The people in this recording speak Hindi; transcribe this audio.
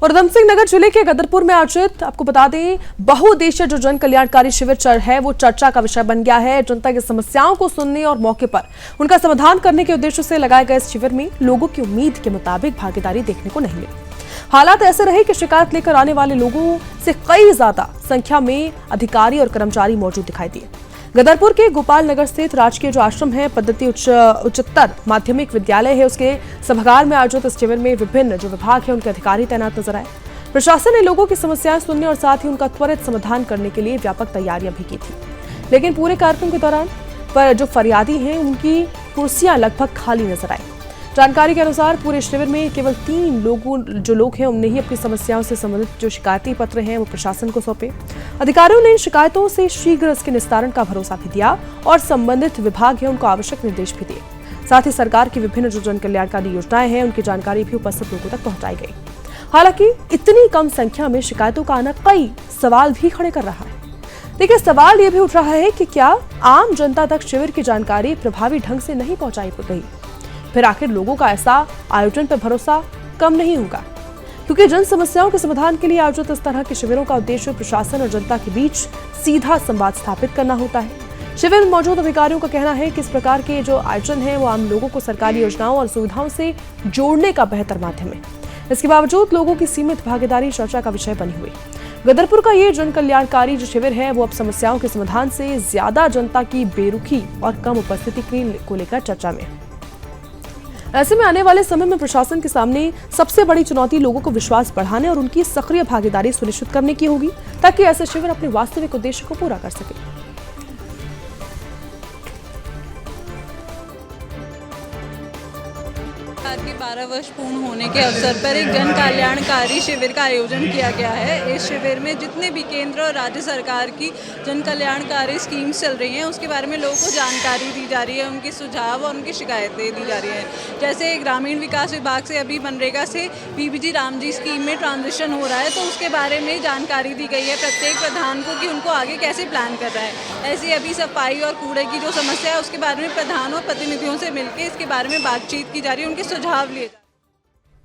और उधमसिंह नगर जिले के गदरपुर में आयोजित आपको बता दें बहुउद्देशीय जो जन कल्याणकारी शिविर है वो चर्चा का विषय बन गया है। जनता की समस्याओं को सुनने और मौके पर उनका समाधान करने के उद्देश्य से लगाए गए इस शिविर में लोगों की उम्मीद के मुताबिक भागीदारी देखने को नहीं मिली। हालात ऐसे रहे कि शिकायत लेकर आने वाले लोगों से कई ज्यादा संख्या में अधिकारी और कर्मचारी मौजूद दिखाई दिए। गदरपुर के गोपाल नगर स्थित राजकीय जो आश्रम है पद्धति उच्चतर माध्यमिक विद्यालय है उसके सभागार में आयोजित इस शिविर में विभिन्न जो विभाग है उनके अधिकारी तैनात नजर आए। प्रशासन ने लोगों की समस्याएं सुनने और साथ ही उनका त्वरित समाधान करने के लिए व्यापक तैयारियां भी की थी। लेकिन पूरे कार्यक्रम के दौरान पर जो फरियादी हैं उनकी कुर्सियां लगभग खाली नजर आई। जानकारी के अनुसार पूरे शिविर में केवल 3 लोग हैं उन्हें ही अपनी समस्याओं से संबंधित जो शिकायती पत्र हैं वो प्रशासन को सौंपे। अधिकारियों ने इन शिकायतों से शीघ्र इसके निस्तारण का भरोसा भी दिया और संबंधित विभाग है उनको आवश्यक निर्देश भी दिए। साथ ही सरकार की विभिन्न जो जन कल्याणकारी योजनाएं हैं उनकी जानकारी भी उपस्थित लोगों तक पहुंचाई गई। हालांकि इतनी कम संख्या में शिकायतों का आना कई सवाल भी खड़े कर रहा है। देखिए, सवाल ये भी उठ रहा है कि क्या आम जनता तक शिविर की जानकारी प्रभावी ढंग से नहीं पहुंचाई गई? फिर आखिर लोगों का ऐसा आयोजन पर भरोसा कम नहीं होगा, क्योंकि जन समस्याओं के समाधान के लिए आयोजित इस तरह के शिविरों का उद्देश्य प्रशासन और जनता के बीच सीधा संवाद स्थापित करना होता है। शिविर में मौजूद अधिकारियों का कहना है कि इस प्रकार के जो आयोजन है वो आम लोगों को सरकारी योजनाओं और सुविधाओं से जोड़ने का बेहतर माध्यम है। इसके बावजूद लोगों की सीमित भागीदारी चर्चा का विषय बनी हुई। गदरपुर का ये जन कल्याणकारी जो शिविर है वो अब समस्याओं के समाधान से ज्यादा जनता की बेरुखी और कम उपस्थिति को लेकर चर्चा में। ऐसे में आने वाले समय में प्रशासन के सामने सबसे बड़ी चुनौती लोगों को विश्वास बढ़ाने और उनकी सक्रिय भागीदारी सुनिश्चित करने की होगी, ताकि ऐसे शिविर अपने वास्तविक उद्देश्य को पूरा कर सके। 12 वर्ष पूर्ण होने के अवसर पर एक जन कल्याणकारी शिविर का आयोजन किया गया है। इस शिविर में जितने भी केंद्र और राज्य सरकार की जन कल्याणकारी स्कीम्स चल रही हैं उसके बारे में लोगों को जानकारी दी जा रही है, उनके सुझाव और उनकी शिकायतें दी जा रही हैं। जैसे ग्रामीण विकास विभाग से अभी मनरेगा से पीबीजी रामजी स्कीम में ट्रांजिशन हो रहा है, तो उसके बारे में जानकारी दी गई है प्रत्येक प्रधान को कि उनको आगे कैसे प्लान कर रहा है। ऐसे अभी सफाई और कूड़े की जो समस्या है उसके बारे में प्रधान और प्रतिनिधियों से मिलकर इसके बारे में बातचीत की जा रही है, उनके सुझाव लिए